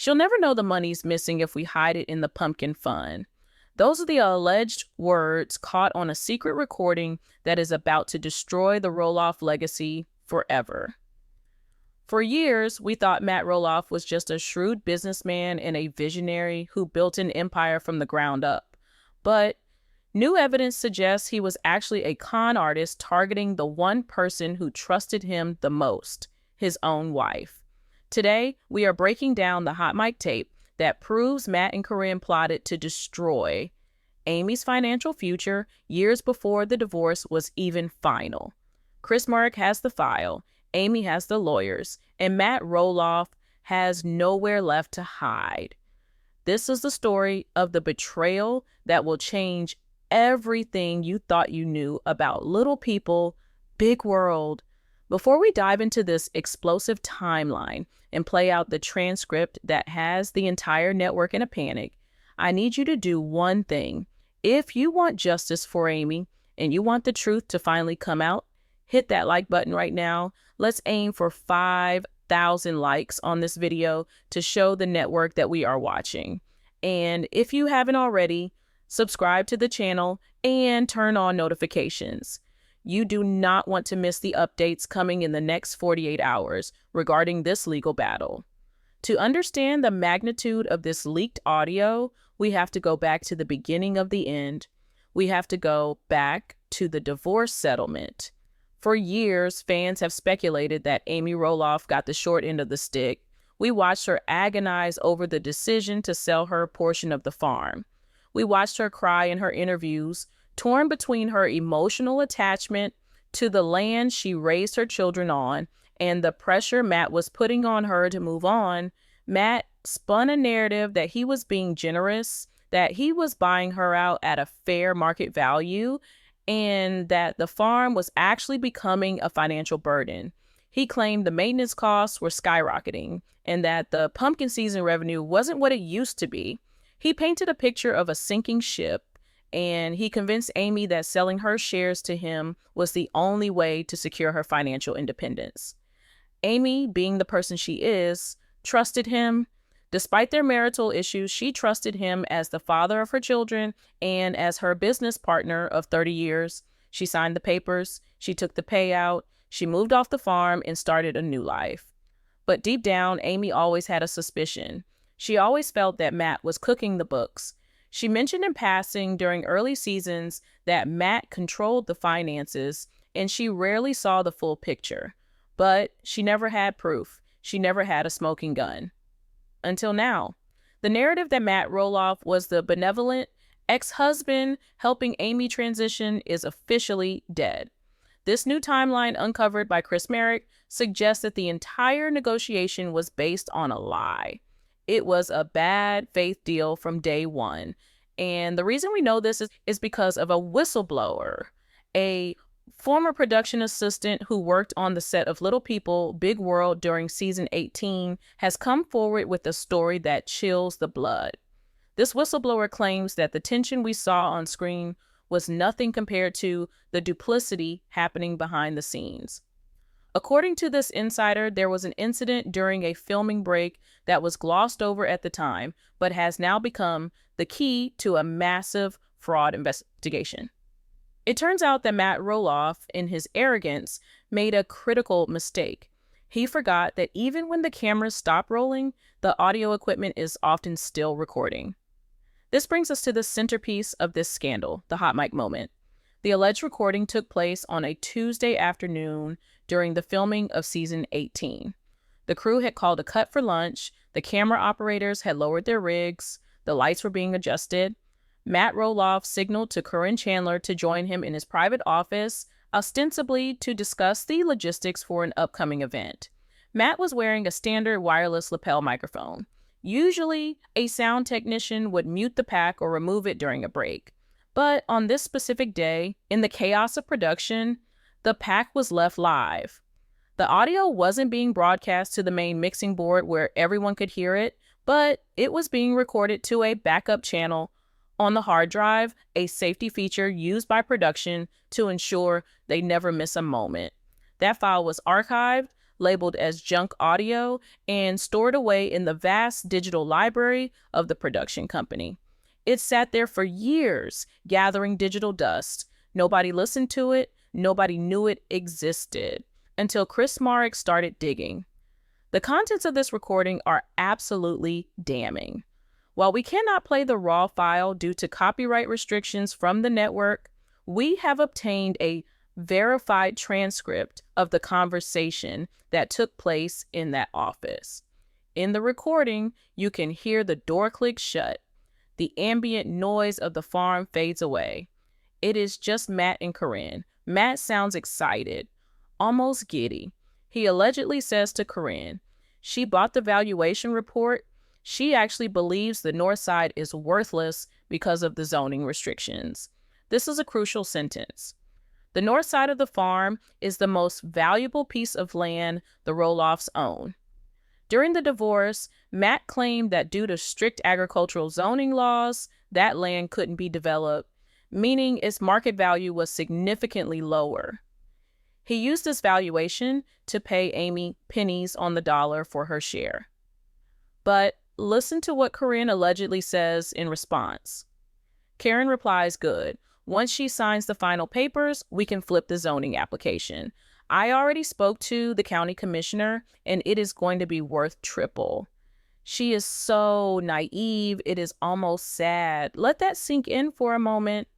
She'll never know the money's missing if we hide it in the pumpkin fund. Those are the alleged words caught on a secret recording that is about to destroy the Roloff legacy forever. For years, we thought Matt Roloff was just a shrewd businessman and a visionary who built an empire from the ground up. But new evidence suggests he was actually a con artist targeting the one person who trusted him the most, his own wife. Today, we are breaking down the hot mic tape that proves Matt and Caryn plotted to destroy Amy's financial future years before the divorce was even final. Marek has the file, Amy has the lawyers, and Matt Roloff has nowhere left to hide. This is the story of the betrayal that will change everything you thought you knew about little people, big world. Before we dive into this explosive timeline and play out the transcript that has the entire network in a panic, I need you to do one thing. If you want justice for Amy and you want the truth to finally come out, hit that like button right now. Let's aim for 5,000 likes on this video to show the network that we are watching. And if you haven't already, subscribe to the channel and turn on notifications. You do not want to miss the updates coming in the next 48 hours regarding this legal battle. To understand the magnitude of this leaked audio, we have to go back to the beginning of the end. We have to go back to the divorce settlement. For years, fans have speculated that Amy Roloff got the short end of the stick. We watched her agonize over the decision to sell her portion of the farm. We watched her cry in her interviews, torn between her emotional attachment to the land she raised her children on and the pressure Matt was putting on her to move on. Matt spun a narrative that he was being generous, that he was buying her out at a fair market value, and that the farm was actually becoming a financial burden. He claimed the maintenance costs were skyrocketing and that the pumpkin season revenue wasn't what it used to be. He painted a picture of a sinking ship, and he convinced Amy that selling her shares to him was the only way to secure her financial independence. Amy, being the person she is, trusted him. Despite their marital issues, she trusted him as the father of her children and as her business partner of 30 years. She signed the papers, she took the payout, she moved off the farm and started a new life. But deep down, Amy always had a suspicion. She always felt that Matt was cooking the books. She mentioned in passing during early seasons that Matt controlled the finances, and she rarely saw the full picture. But she never had proof. She never had a smoking gun. Until now. The narrative that Matt Roloff was the benevolent ex-husband helping Amy transition is officially dead. This new timeline uncovered by Marek suggests that the entire negotiation was based on a lie. It was a bad faith deal from day one. And the reason we know this is because of a whistleblower, a former production assistant who worked on the set of Little People, Big World during season 18, has come forward with a story that chills the blood. This whistleblower claims that the tension we saw on screen was nothing compared to the duplicity happening behind the scenes. According to this insider, there was an incident during a filming break that was glossed over at the time, but has now become the key to a massive fraud investigation. It turns out that Matt Roloff, in his arrogance, made a critical mistake. He forgot that even when the cameras stop rolling, the audio equipment is often still recording. This brings us to the centerpiece of this scandal, the hot mic moment. The alleged recording took place on a Tuesday afternoon during the filming of season 18. The crew had called a cut for lunch, the camera operators had lowered their rigs, the lights were being adjusted. Matt Roloff signaled to Caryn Chandler to join him in his private office, ostensibly to discuss the logistics for an upcoming event. Matt was wearing a standard wireless lapel microphone. Usually, a sound technician would mute the pack or remove it during a break. But on this specific day, in the chaos of production, the pack was left live. The audio wasn't being broadcast to the main mixing board where everyone could hear it, but it was being recorded to a backup channel on the hard drive, a safety feature used by production to ensure they never miss a moment. That file was archived, labeled as junk audio, and stored away in the vast digital library of the production company. It sat there for years, gathering digital dust. Nobody listened to it. Nobody knew it existed until Chris Marek started digging. The contents of this recording are absolutely damning. While we cannot play the raw file due to copyright restrictions from the network, we have obtained a verified transcript of the conversation that took place in that office. In the recording, you can hear the door click shut. The ambient noise of the farm fades away. It is just Matt and Caryn. Matt sounds excited, almost giddy. He allegedly says to Caryn, she bought the valuation report. She actually believes the north side is worthless because of the zoning restrictions. This is a crucial sentence. The north side of the farm is the most valuable piece of land the Roloffs own. During the divorce, Matt claimed that due to strict agricultural zoning laws, that land couldn't be developed, meaning its market value was significantly lower. He used this valuation to pay Amy pennies on the dollar for her share. But listen to what Caryn allegedly says in response. Caryn replies, good. Once she signs the final papers, we can flip the zoning application. I already spoke to the county commissioner, and it is going to be worth triple. She is so naive, it is almost sad. Let that sink in for a moment.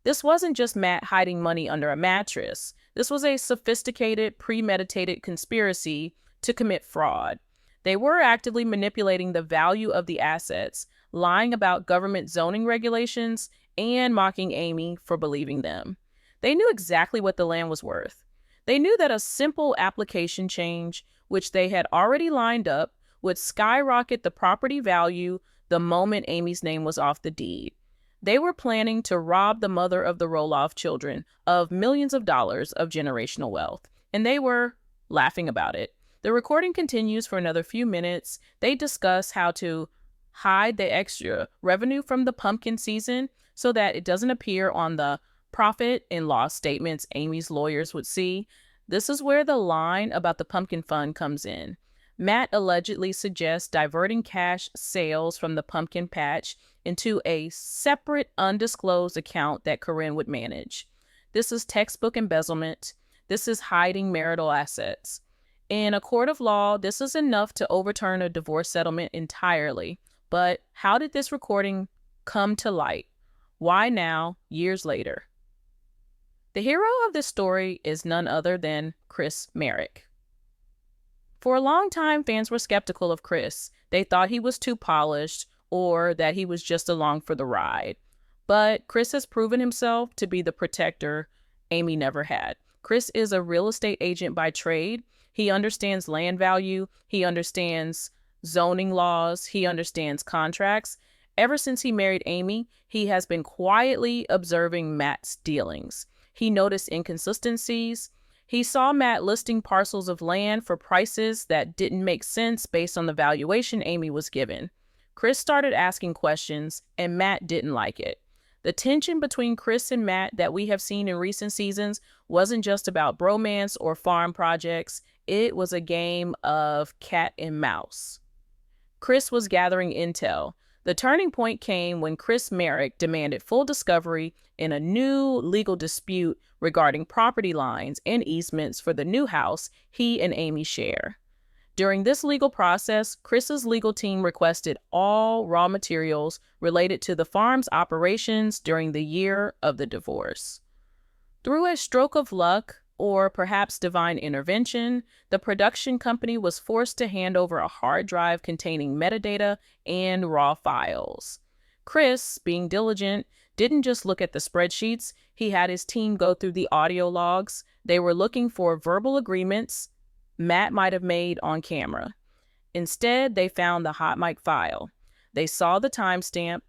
This wasn't just Matt hiding money under a mattress. This was a sophisticated, premeditated conspiracy to commit fraud. They were actively manipulating the value of the assets, lying about government zoning regulations, and mocking Amy for believing them. They knew exactly what the land was worth. They knew that a simple application change, which they had already lined up, would skyrocket the property value the moment Amy's name was off the deed. They were planning to rob the mother of the Roloff children of millions of dollars of generational wealth, and they were laughing about it. The recording continues for another few minutes. They discuss how to hide the extra revenue from the pumpkin season so that it doesn't appear on the profit and loss statements Amy's lawyers would see. This is where the line about the pumpkin fund comes in. Matt allegedly suggests diverting cash sales from the pumpkin patch into a separate undisclosed account that Caryn would manage. This is textbook embezzlement. This is hiding marital assets. In a court of law, this is enough to overturn a divorce settlement entirely. But how did this recording come to light? Why now, years later? The hero of this story is none other than Chris Marek. For a long time, fans were skeptical of Chris. They thought he was too polished or that he was just along for the ride. But Chris has proven himself to be the protector Amy never had. Chris is a real estate agent by trade. He understands land value. He understands zoning laws. He understands contracts. Ever since he married Amy, he has been quietly observing Matt's dealings. He noticed inconsistencies. He saw Matt listing parcels of land for prices that didn't make sense based on the valuation Amy was given. Chris started asking questions, and Matt didn't like it. The tension between Chris and Matt that we have seen in recent seasons wasn't just about bromance or farm projects. It was a game of cat and mouse. Chris was gathering intel. The turning point came when Chris Marek demanded full discovery in a new legal dispute regarding property lines and easements for the new house he and Amy share. During this legal process, Chris's legal team requested all raw materials related to the farm's operations during the year of the divorce. Through a stroke of luck, or perhaps divine intervention, the production company was forced to hand over a hard drive containing metadata and raw files. Chris, being diligent, didn't just look at the spreadsheets. He had his team go through the audio logs. They were looking for verbal agreements Matt might have made on camera. Instead, they found the hot mic file. They saw the timestamp.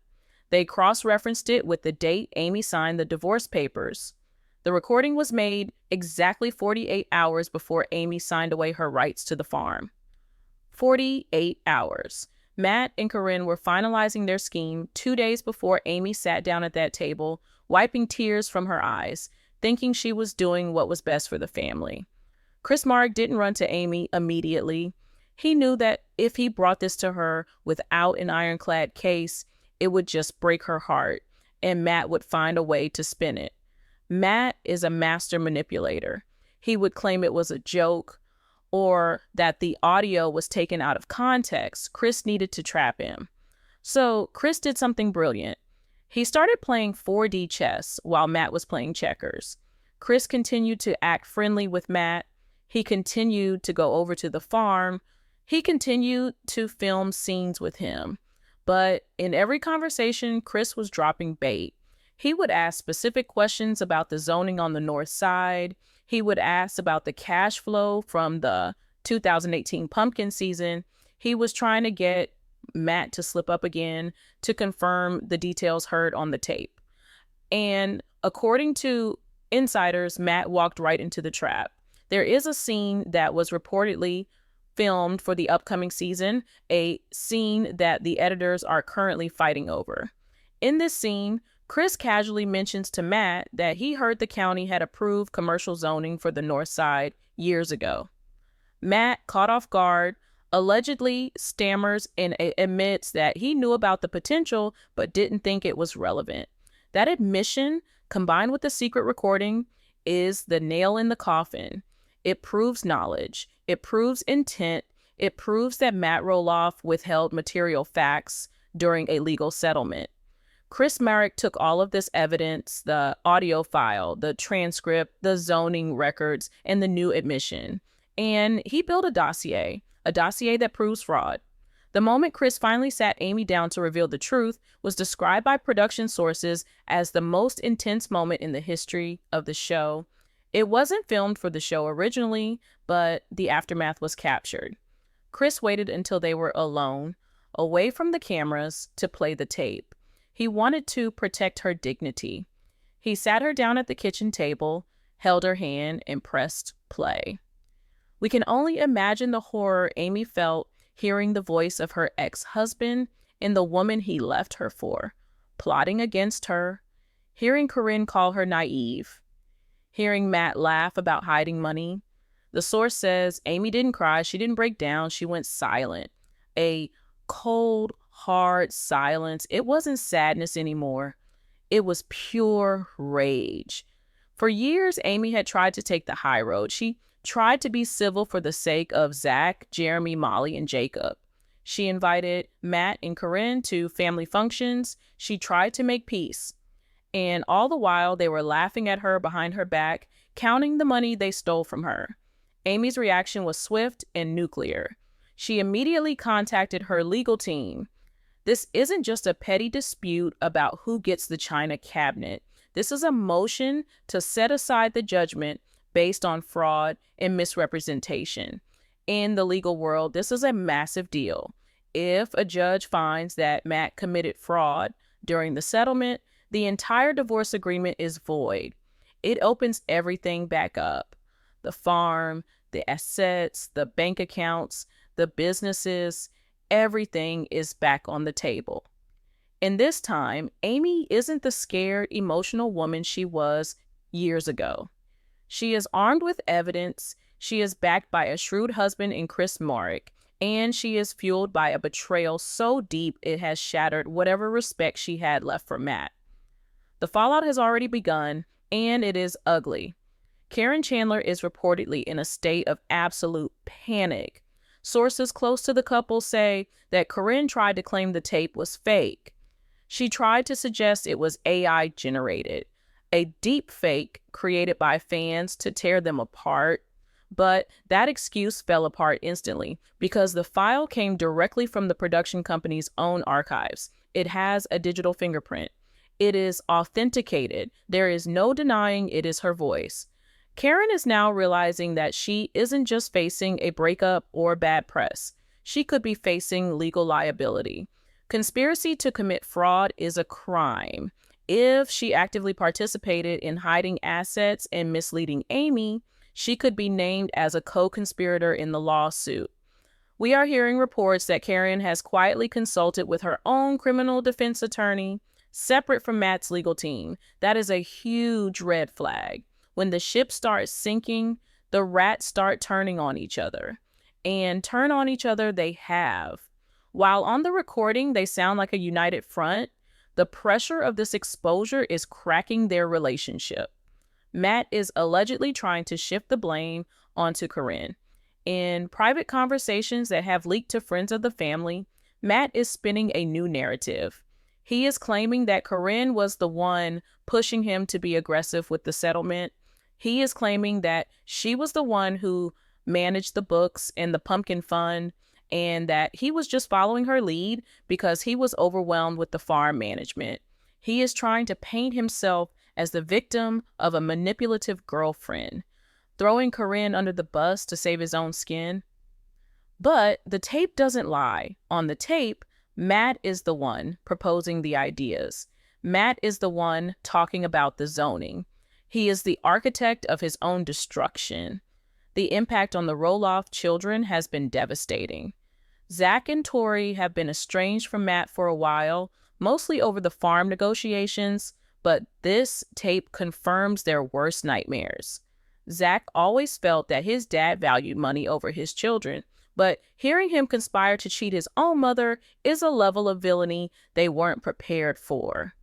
They cross-referenced it with the date Amy signed the divorce papers. The recording was made exactly 48 hours before Amy signed away her rights to the farm. 48 hours. Matt and Caryn were finalizing their scheme 2 days before Amy sat down at that table, wiping tears from her eyes, thinking she was doing what was best for the family. Marek didn't run to Amy immediately. He knew that if he brought this to her without an ironclad case, it would just break her heart, and Matt would find a way to spin it. Matt is a master manipulator. He would claim it was a joke or that the audio was taken out of context. Chris needed to trap him. So Chris did something brilliant. He started playing 4D chess while Matt was playing checkers. Chris continued to act friendly with Matt. He continued to go over to the farm. He continued to film scenes with him. But in every conversation, Chris was dropping bait. He would ask specific questions about the zoning on the north side. He would ask about the cash flow from the 2018 pumpkin season. He was trying to get Matt to slip up again to confirm the details heard on the tape. And according to insiders, Matt walked right into the trap. There is a scene that was reportedly filmed for the upcoming season, a scene that the editors are currently fighting over. In this scene, Chris casually mentions to Matt that he heard the county had approved commercial zoning for the north side years ago. Matt, caught off guard, allegedly stammers and admits that he knew about the potential but didn't think it was relevant. That admission, combined with the secret recording, is the nail in the coffin. It proves knowledge. It proves intent. It proves that Matt Roloff withheld material facts during a legal settlement. Marek took all of this evidence, the audio file, the transcript, the zoning records, and the new admission, and he built a dossier that proves fraud. The moment Chris finally sat Amy down to reveal the truth was described by production sources as the most intense moment in the history of the show. It wasn't filmed for the show originally, but the aftermath was captured. Chris waited until they were alone, away from the cameras, to play the tape. He wanted to protect her dignity. He sat her down at the kitchen table, held her hand, and pressed play. We can only imagine the horror Amy felt hearing the voice of her ex-husband and the woman he left her for, plotting against her, hearing Caryn call her naive, hearing Matt laugh about hiding money. The source says Amy didn't cry, she didn't break down, she went silent. A cold, hard silence. It wasn't sadness anymore. It was pure rage. For years, Amy had tried to take the high road. She tried to be civil for the sake of Zach, Jeremy, Molly, and Jacob. She invited Matt and Caryn to family functions. She tried to make peace. And all the while, they were laughing at her behind her back, counting the money they stole from her. Amy's reaction was swift and nuclear. She immediately contacted her legal team. This isn't just a petty dispute about who gets the China cabinet. This is a motion to set aside the judgment based on fraud and misrepresentation. In the legal world, this is a massive deal. If a judge finds that Matt committed fraud during the settlement, the entire divorce agreement is void. It opens everything back up. The farm, the assets, the bank accounts, the businesses, everything is back on the table. And this time, Amy isn't the scared, emotional woman she was years ago. She is armed with evidence, she is backed by a shrewd husband in Marek, and she is fueled by a betrayal so deep it has shattered whatever respect she had left for Matt. The fallout has already begun, and it is ugly. Caryn Chandler is reportedly in a state of absolute panic. Sources close to the couple say that Caryn tried to claim the tape was fake. She tried to suggest it was AI generated, a deep fake created by fans to tear them apart. But that excuse fell apart instantly because the file came directly from the production company's own archives. It has a digital fingerprint. It is authenticated. There is no denying it is her voice. Caryn is now realizing that she isn't just facing a breakup or bad press. She could be facing legal liability. Conspiracy to commit fraud is a crime. If she actively participated in hiding assets and misleading Amy, she could be named as a co-conspirator in the lawsuit. We are hearing reports that Caryn has quietly consulted with her own criminal defense attorney, separate from Matt's legal team. That is a huge red flag. When the ship starts sinking, the rats start turning on each other. And turn on each other they have. While on the recording they sound like a united front, the pressure of this exposure is cracking their relationship. Matt is allegedly trying to shift the blame onto Caryn. In private conversations that have leaked to friends of the family, Matt is spinning a new narrative. He is claiming that Caryn was the one pushing him to be aggressive with the settlement. He is claiming that she was the one who managed the books and the pumpkin fund, and that he was just following her lead because he was overwhelmed with the farm management. He is trying to paint himself as the victim of a manipulative girlfriend, throwing Caryn under the bus to save his own skin. But the tape doesn't lie. On the tape, Matt is the one proposing the ideas. Matt is the one talking about the zoning. He is the architect of his own destruction. The impact on the Roloff children has been devastating. Zach and Tori have been estranged from Matt for a while, mostly over the farm negotiations, but this tape confirms their worst nightmares. Zach always felt that his dad valued money over his children, but hearing him conspire to cheat his own mother is a level of villainy they weren't prepared for.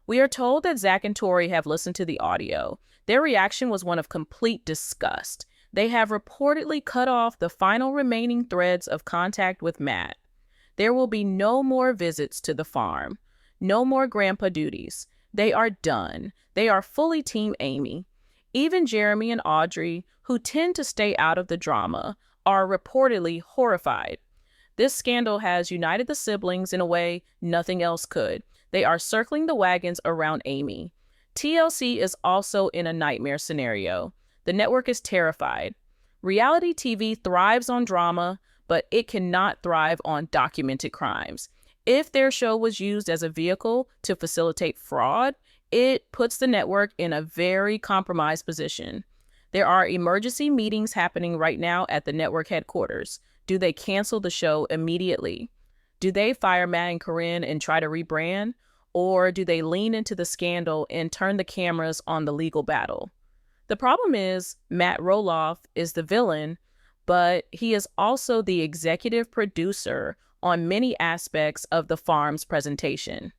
We are told that Zach and Tori have listened to the audio. Their reaction was one of complete disgust. They have reportedly cut off the final remaining threads of contact with Matt. There will be no more visits to the farm, no more grandpa duties. They are done. They are fully Team Amy. Even Jeremy and Audrey, who tend to stay out of the drama, are reportedly horrified. This scandal has united the siblings in a way nothing else could. They are circling the wagons around Amy. TLC is also in a nightmare scenario. The network is terrified. Reality TV thrives on drama, but it cannot thrive on documented crimes. If their show was used as a vehicle to facilitate fraud, it puts the network in a very compromised position. There are emergency meetings happening right now at the network headquarters. Do they cancel the show immediately? Do they fire Matt and Caryn and try to rebrand? Or do they lean into the scandal and turn the cameras on the legal battle? The problem is Matt Roloff is the villain, but he is also the executive producer on many aspects of the farm's presentation.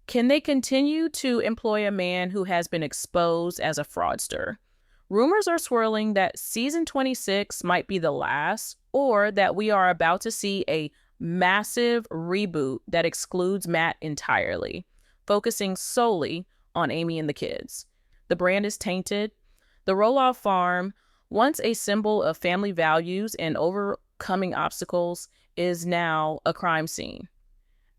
Can they continue to employ a man who has been exposed as a fraudster? Rumors are swirling that season 26 might be the last, or that we are about to see a massive reboot that excludes Matt entirely, focusing solely on Amy and the kids. The brand is tainted. The Roloff Farm, once a symbol of family values and overcoming obstacles, is now a crime scene.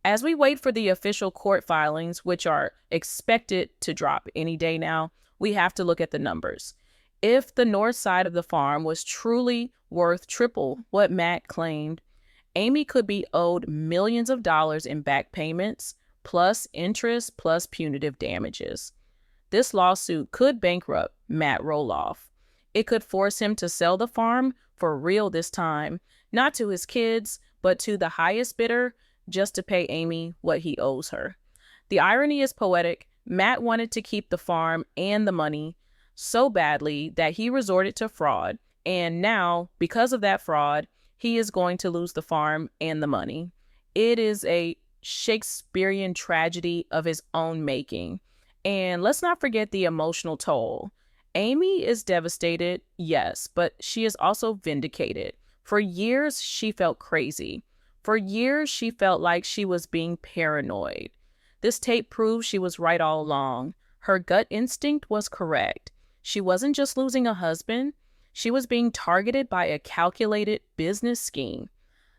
As we wait for the official court filings, which are expected to drop any day now, we have to look at the numbers. If the north side of the farm was truly worth triple what Matt claimed, Amy could be owed millions of dollars in back payments, plus interest, plus punitive damages. This lawsuit could bankrupt Matt Roloff. It could force him to sell the farm for real this time, not to his kids, but to the highest bidder, just to pay Amy what he owes her. The irony is poetic. Matt wanted to keep the farm and the money so badly that he resorted to fraud, and now, because of that fraud, he is going to lose the farm and the money. It is a Shakespearean tragedy of his own making. And let's not forget the emotional toll. Amy is devastated, yes, but she is also vindicated. For years, she felt crazy. For years, she felt like she was being paranoid. This tape proves she was right all along. Her gut instinct was correct. She wasn't just losing a husband. She was being targeted by a calculated business scheme.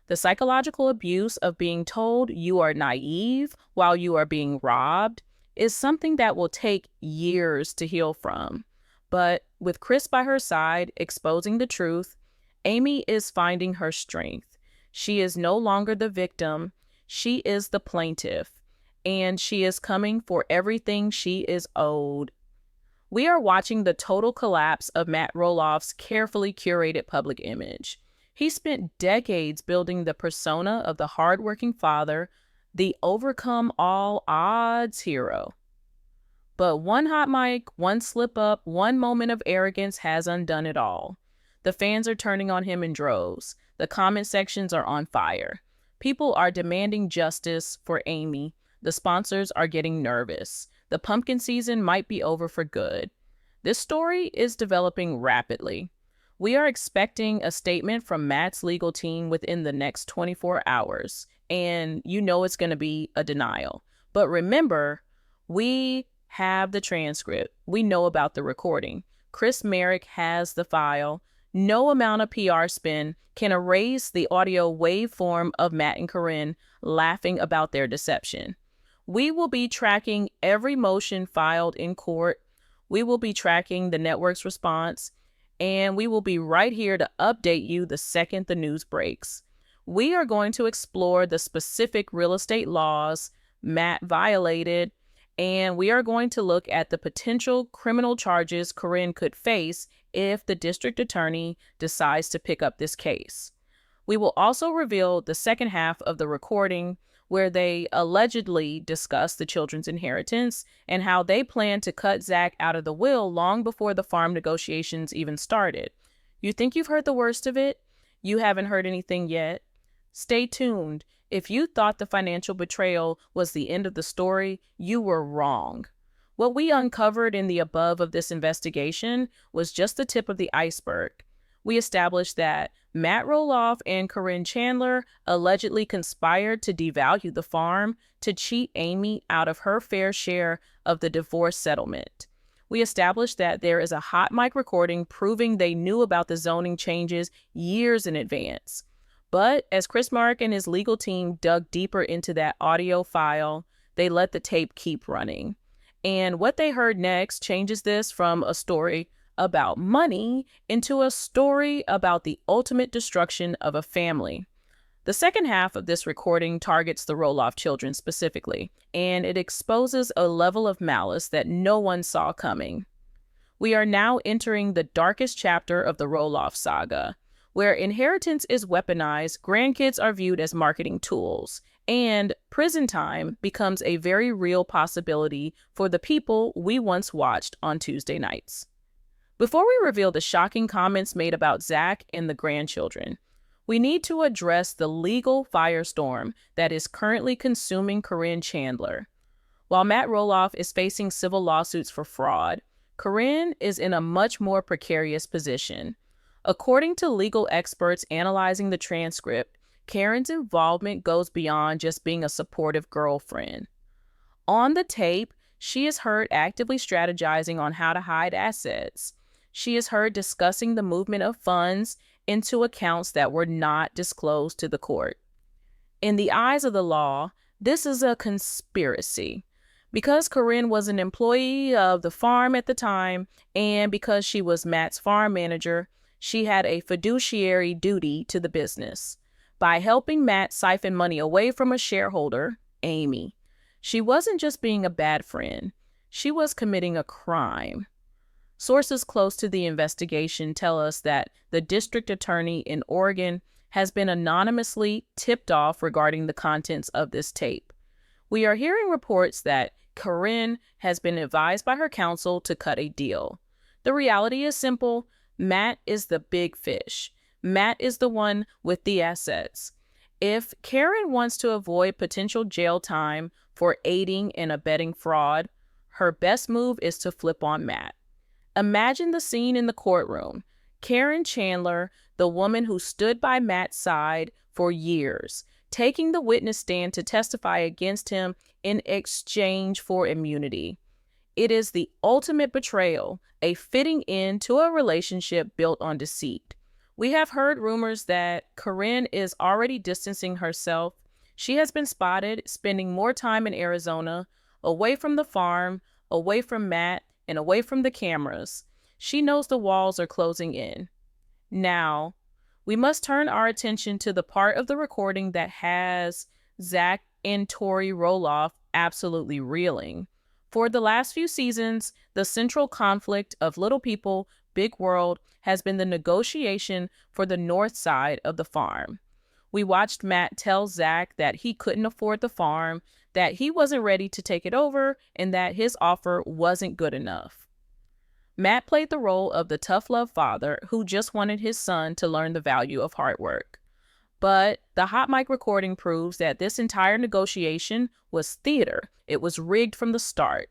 The psychological abuse of being told you are naive while you are being robbed is something that will take years to heal from. But with Chris by her side, exposing the truth, Amy is finding her strength. She is no longer the victim. She is the plaintiff, and she is coming for everything she is owed. We are watching the total collapse of Matt Roloff's carefully curated public image. He spent decades building the persona of the hardworking father, the overcome all odds hero. But one hot mic, one slip up, one moment of arrogance has undone it all. The fans are turning on him in droves. The comment sections are on fire. People are demanding justice for Amy. The sponsors are getting nervous. The pumpkin season might be over for good. This story is developing rapidly. We are expecting a statement from Matt's legal team within the next 24 hours, and you know it's going to be a denial. But remember, we have the transcript. We know about the recording. Marek has the file. No amount of PR spin can erase the audio waveform of Matt and Caryn laughing about their deception. We will be tracking every motion filed in court. We will be tracking the network's response, and we will be right here to update you the second the news breaks. We are going to explore the specific real estate laws Matt violated, and we are going to look at the potential criminal charges Caryn could face if the district attorney decides to pick up this case. We will also reveal the second half of the recording, where they allegedly discuss the children's inheritance and how they plan to cut Zach out of the will long before the farm negotiations even started. You think you've heard the worst of it? You haven't heard anything yet? Stay tuned. If you thought the financial betrayal was the end of the story, you were wrong. What we uncovered in the above of this investigation was just the tip of the iceberg. We established that Matt Roloff and Caryn Chandler allegedly conspired to devalue the farm to cheat Amy out of her fair share of the divorce settlement. We established that there is a hot mic recording proving they knew about the zoning changes years in advance. But as Marek and his legal team dug deeper into that audio file, they let the tape keep running. And what they heard next changes this from a story about money into a story about the ultimate destruction of a family. The second half of this recording targets the Roloff children specifically, and it exposes a level of malice that no one saw coming. We are now entering the darkest chapter of the Roloff saga, where inheritance is weaponized, grandkids are viewed as marketing tools, and prison time becomes a very real possibility for the people we once watched on Tuesday nights. Before we reveal the shocking comments made about Zach and the grandchildren, we need to address the legal firestorm that is currently consuming Caryn Chandler. While Matt Roloff is facing civil lawsuits for fraud, Caryn is in a much more precarious position. According to legal experts analyzing the transcript, Caryn's involvement goes beyond just being a supportive girlfriend. On the tape, she is heard actively strategizing on how to hide assets. She is heard discussing the movement of funds into accounts that were not disclosed to the court. In the eyes of the law, this is a conspiracy. Because Caryn was an employee of the farm at the time, and because she was Matt's farm manager, she had a fiduciary duty to the business. By helping Matt siphon money away from a shareholder, Amy, she wasn't just being a bad friend, she was committing a crime. Sources close to the investigation tell us that the district attorney in Oregon has been anonymously tipped off regarding the contents of this tape. We are hearing reports that Caryn has been advised by her counsel to cut a deal. The reality is simple. Matt is the big fish. Matt is the one with the assets. If Caryn wants to avoid potential jail time for aiding and abetting fraud, her best move is to flip on Matt. Imagine the scene in the courtroom. Caryn Chandler, the woman who stood by Matt's side for years, taking the witness stand to testify against him in exchange for immunity. It is the ultimate betrayal, a fitting end to a relationship built on deceit. We have heard rumors that Caryn is already distancing herself. She has been spotted spending more time in Arizona, away from the farm, away from Matt, and away from the cameras. She knows the walls are closing in. Now, we must turn our attention to the part of the recording that has Zach and Tori Roloff absolutely reeling. For the last few seasons, the central conflict of Little People, Big World has been the negotiation for the north side of the farm. We watched Matt tell Zach that he couldn't afford the farm, that he wasn't ready to take it over, and that his offer wasn't good enough. Matt played the role of the tough love father who just wanted his son to learn the value of hard work. But the hot mic recording proves that this entire negotiation was theater. It was rigged from the start.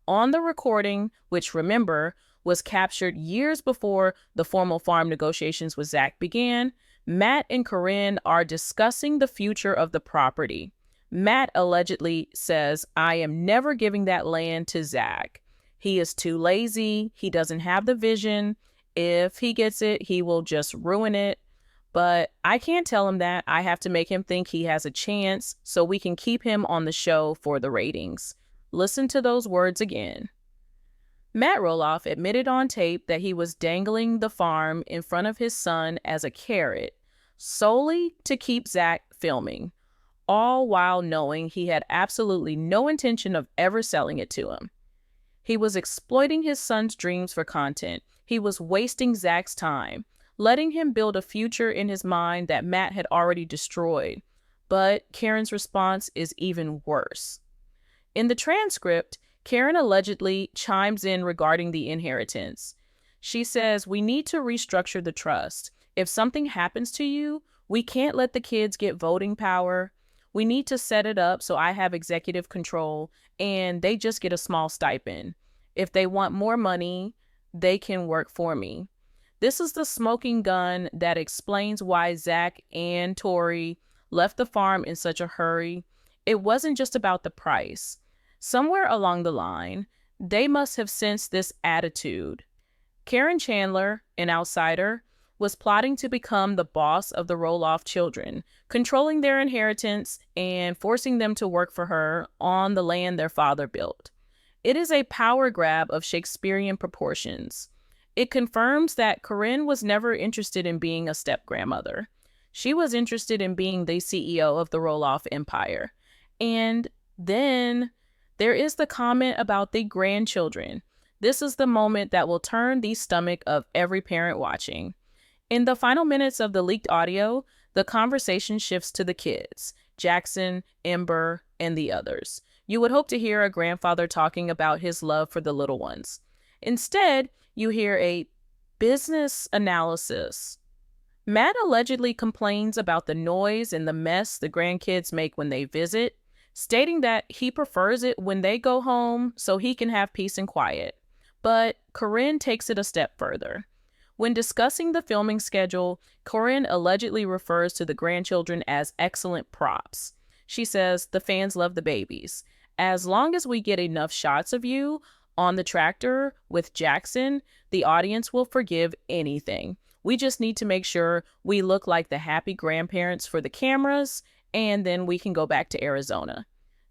On the recording, which, remember, was captured years before the formal farm negotiations with Zach began, Matt and Caryn are discussing the future of the property. Matt allegedly says, "I am never giving that land to Zach. He is too lazy. He doesn't have the vision. If he gets it, he will just ruin it. But I can't tell him that. I have to make him think he has a chance so we can keep him on the show for the ratings." Listen to those words again. Matt Roloff admitted on tape that he was dangling the farm in front of his son as a carrot, solely to keep Zach filming, all while knowing he had absolutely no intention of ever selling it to him. He was exploiting his son's dreams for content. He was wasting Zach's time, letting him build a future in his mind that Matt had already destroyed. But Caryn's response is even worse. In the transcript, Caryn allegedly chimes in regarding the inheritance. She says, "We need to restructure the trust. If something happens to you, we can't let the kids get voting power. We need to set it up so I have executive control and they just get a small stipend. If they want more money, they can work for me." This is the smoking gun that explains why Zach and Tori left the farm in such a hurry. It wasn't just about the price. Somewhere along the line, they must have sensed this attitude. Caryn Chandler, an outsider, was plotting to become the boss of the Roloff children, controlling their inheritance and forcing them to work for her on the land their father built. It is a power grab of Shakespearean proportions. It confirms that Caryn was never interested in being a step-grandmother. She was interested in being the CEO of the Roloff empire. And then there is the comment about the grandchildren. This is the moment that will turn the stomach of every parent watching. In the final minutes of the leaked audio, the conversation shifts to the kids, Jackson, Ember, and the others. You would hope to hear a grandfather talking about his love for the little ones. Instead, you hear a business analysis. Matt allegedly complains about the noise and the mess the grandkids make when they visit, stating that he prefers it when they go home so he can have peace and quiet. But Caryn takes it a step further. When discussing the filming schedule, Caryn allegedly refers to the grandchildren as excellent props. She says, "The fans love the babies. As long as we get enough shots of you on the tractor with Jackson, the audience will forgive anything. We just need to make sure we look like the happy grandparents for the cameras, and then we can go back to Arizona."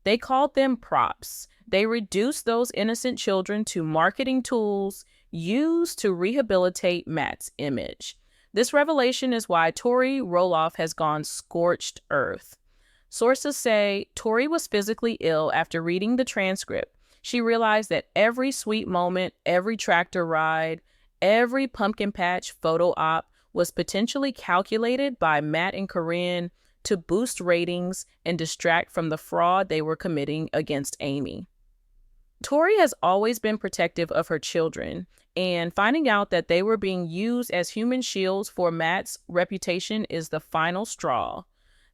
They called them props. They reduced those innocent children to marketing tools used to rehabilitate Matt's image. This revelation is why Tori Roloff has gone scorched earth. Sources say Tori was physically ill after reading the transcript. She realized that every sweet moment, every tractor ride, every pumpkin patch photo op was potentially calculated by Matt and Caryn to boost ratings and distract from the fraud they were committing against Amy. Tori has always been protective of her children, and finding out that they were being used as human shields for Matt's reputation is the final straw.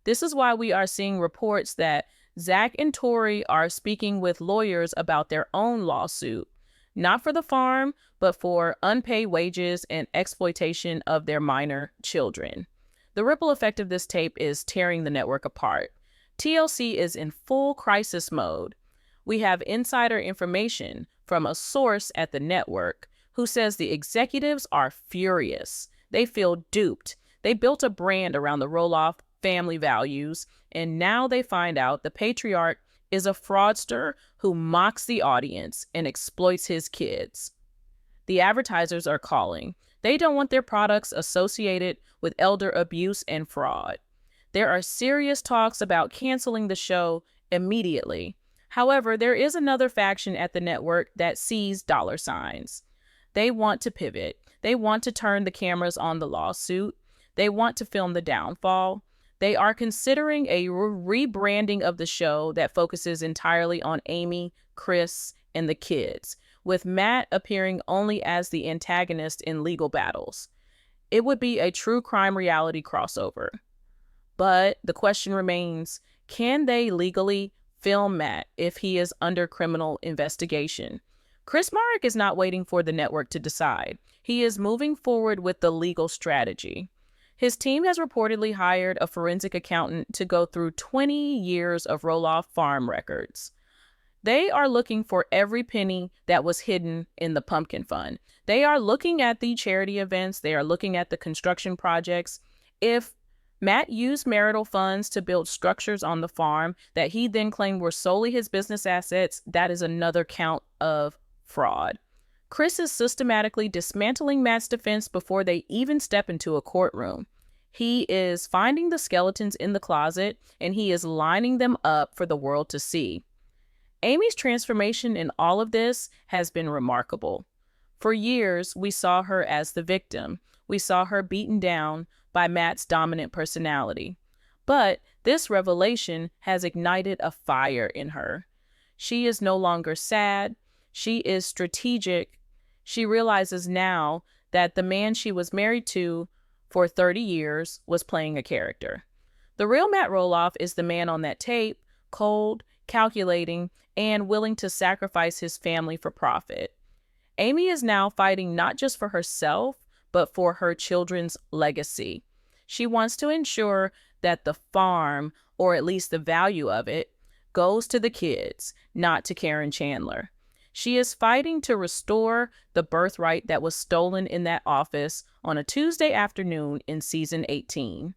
This is why we are seeing reports that Zach and Tori are speaking with lawyers about their own lawsuit, not for the farm, but for unpaid wages and exploitation of their minor children. The ripple effect of this tape is tearing the network apart. TLC is in full crisis mode. We have insider information from a source at the network who says the executives are furious. They feel duped. They built a brand around the Roloff family values, and now they find out the patriarch is a fraudster who mocks the audience and exploits his kids. The advertisers are calling. They don't want their products associated with elder abuse and fraud. There are serious talks about canceling the show immediately. However, there is another faction at the network that sees dollar signs. They want to pivot. They want to turn the cameras on the lawsuit. They want to film the downfall. They are considering a rebranding of the show that focuses entirely on Amy, Chris, and the kids, with Matt appearing only as the antagonist in legal battles. It would be a true crime reality crossover. But the question remains, can they legally film Matt if he is under criminal investigation? Chris Marek is not waiting for the network to decide. He is moving forward with the legal strategy. His team has reportedly hired a forensic accountant to go through 20 years of Roloff Farm records. They are looking for every penny that was hidden in the pumpkin fund. They are looking at the charity events. They are looking at the construction projects. If Matt used marital funds to build structures on the farm that he then claimed were solely his business assets, that is another count of fraud. Chris is systematically dismantling Matt's defense before they even step into a courtroom. He is finding the skeletons in the closet, and he is lining them up for the world to see. Amy's transformation in all of this has been remarkable. For years, we saw her as the victim. We saw her beaten down by Matt's dominant personality. But this revelation has ignited a fire in her. She is no longer sad. She is strategic. She realizes now that the man she was married to for 30 years was playing a character. The real Matt Roloff is the man on that tape, cold, calculating, and willing to sacrifice his family for profit. Amy is now fighting not just for herself, but for her children's legacy. She wants to ensure that the farm, or at least the value of it, goes to the kids, not to Caryn Chandler. She is fighting to restore the birthright that was stolen in that office on a Tuesday afternoon in season 18.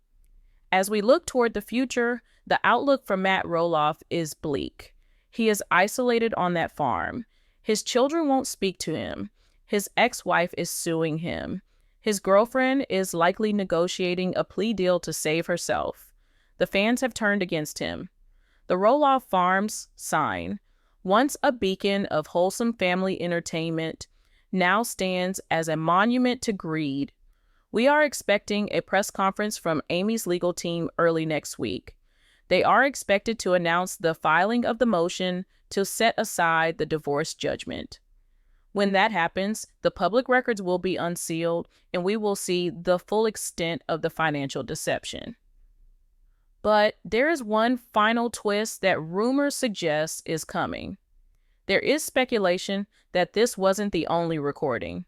As we look toward the future, the outlook for Matt Roloff is bleak. He is isolated on that farm. His children won't speak to him. His ex-wife is suing him. His girlfriend is likely negotiating a plea deal to save herself. The fans have turned against him. The Roloff Farms sign, once a beacon of wholesome family entertainment, now stands as a monument to greed. We are expecting a press conference from Amy's legal team early next week. They are expected to announce the filing of the motion to set aside the divorce judgment. When that happens, the public records will be unsealed, and we will see the full extent of the financial deception. But there is one final twist that rumors suggest is coming. There is speculation that this wasn't the only recording.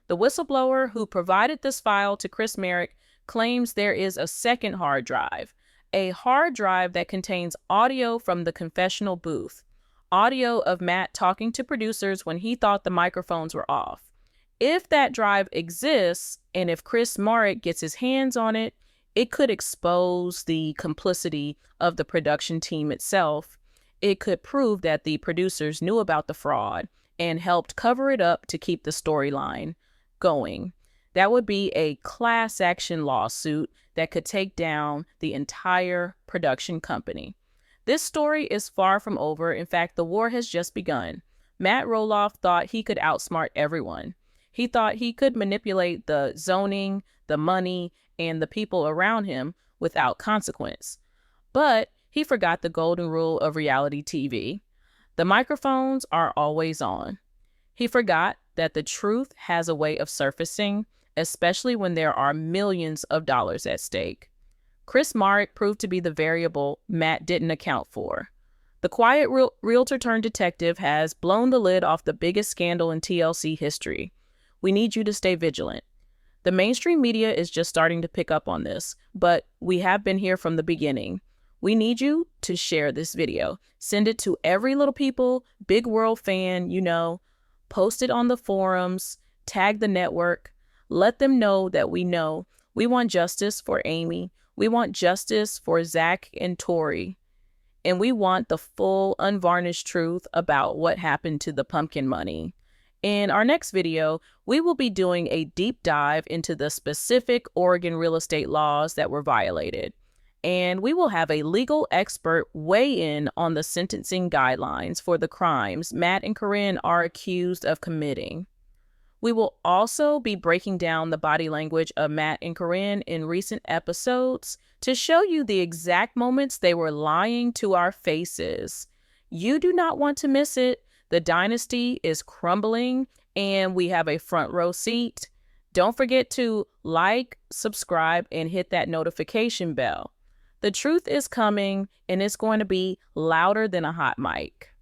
The whistleblower who provided this file to Chris Marek claims there is a second hard drive, a hard drive that contains audio from the confessional booth, audio of Matt talking to producers when he thought the microphones were off. If that drive exists, and if Chris Marek gets his hands on it, it could expose the complicity of the production team itself. It could prove that the producers knew about the fraud and helped cover it up to keep the storyline going. That would be a class action lawsuit that could take down the entire production company. This story is far from over. In fact, the war has just begun. Matt Roloff thought he could outsmart everyone. He thought he could manipulate the zoning, the money, and the people around him without consequence. But he forgot the golden rule of reality TV. The microphones are always on. He forgot that the truth has a way of surfacing, especially when there are millions of dollars at stake. Chris Marek proved to be the variable Matt didn't account for. The quiet realtor turned detective has blown the lid off the biggest scandal in TLC history. We need you to stay vigilant. The mainstream media is just starting to pick up on this, but we have been here from the beginning. We need you to share this video. Send it to every little people, big world fan, post it on the forums, tag the network, let them know that we know. We want justice for Amy. We want justice for Zach and Tori. And we want the full, unvarnished truth about what happened to the pumpkin money. In our next video, we will be doing a deep dive into the specific Oregon real estate laws that were violated. And we will have a legal expert weigh in on the sentencing guidelines for the crimes Matt and Caryn are accused of committing. We will also be breaking down the body language of Matt and Caryn in recent episodes to show you the exact moments they were lying to our faces. You do not want to miss it. The dynasty is crumbling and we have a front row seat. Don't forget to like, subscribe, and hit that notification bell. The truth is coming and it's going to be louder than a hot mic.